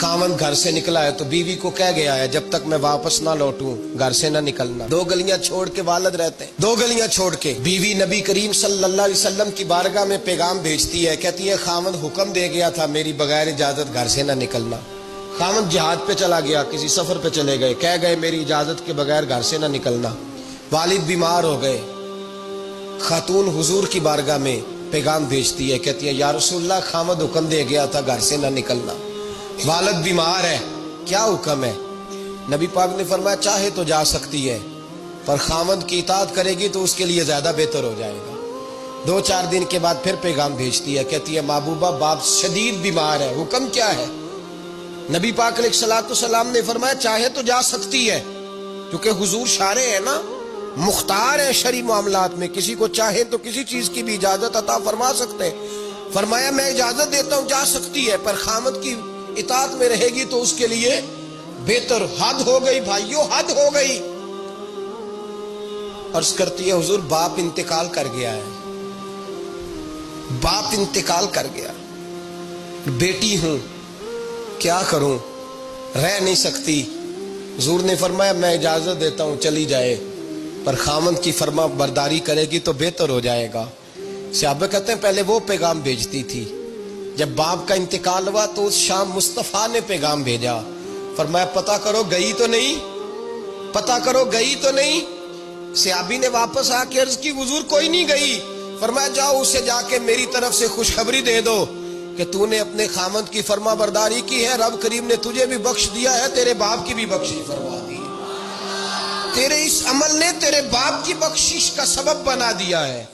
خاوند گھر سے نکلا ہے تو بیوی کو کہہ گیا ہے جب تک میں واپس نہ لوٹوں گھر سے نہ نکلنا. 2 گلیاں چھوڑ کے والد رہتے ہیں. 2 گلیاں چھوڑ کے بیوی نبی کریم صلی اللہ علیہ وسلم کی بارگاہ میں پیغام بھیجتی ہے, کہتی ہے خاوند حکم دے گیا تھا میری بغیر اجازت گھر سے نہ نکلنا. خاوند جہاد پہ چلا گیا, کسی سفر پہ چلے گئے, کہہ گئے میری اجازت کے بغیر گھر سے نہ نکلنا. والد بیمار ہو گئے. خاتون حضور کی بارگاہ میں پیغام بھیجتی ہے, کہتی ہے یا رسول اللہ خاوند حکم دے گیا تھا گھر سے نہ نکلنا, والد بیمار ہے, کیا حکم ہے؟ نبی پاک نے فرمایا چاہے تو جا سکتی ہے پر خاوند کی اطاعت کرے گی تو اس کے لیے زیادہ بہتر ہو جائے گا. 2-4 دن کے بعد پھر پیغام بھیجتی ہے, کہتی ہے محبوبہ باپ شدید بیمار ہے, حکم کیا ہے؟ نبی پاک علیہ الصلوۃ والسلام نے فرمایا چاہے تو جا سکتی ہے, کیونکہ حضور شارع ہے نا, مختار ہے شرعی معاملات میں, کسی کو چاہے تو کسی چیز کی بھی اجازت عطا فرما سکتے ہیں. فرمایا میں اجازت دیتا ہوں جا سکتی ہے پر خاوند کی اطاعت میں رہے گی تو اس کے لیے بہتر. حد ہو گئی بھائیو, حد ہو گئی. عرض کرتی ہے حضور باپ انتقال کر گیا ہے, باپ انتقال کر گیا, بیٹی ہوں کیا کروں, رہ نہیں سکتی. حضور نے فرمایا میں اجازت دیتا ہوں چلی جائے پر خاوند کی فرما برداری کرے گی تو بہتر ہو جائے گا. صحابہ کہتے ہیں پہلے وہ پیغام بھیجتی تھی, جب باپ کا انتقال ہوا تو اس شام مصطفیٰ نے پیغام بھیجا, فرمایا پتہ کرو گئی تو نہیں, پتہ کرو گئی تو نہیں. صحابی نے واپس آ کے عرض کی حضور کوئی نہیں گئی. فرمایا جاؤ اسے جا کے میری طرف سے خوشخبری دے دو کہ تو نے اپنے خاوند کی فرما برداری کی ہے, رب کریم نے تجھے بھی بخش دیا ہے, تیرے باپ کی بھی بخشش فرما دی, تیرے اس عمل نے تیرے باپ کی بخشش کا سبب بنا دیا ہے.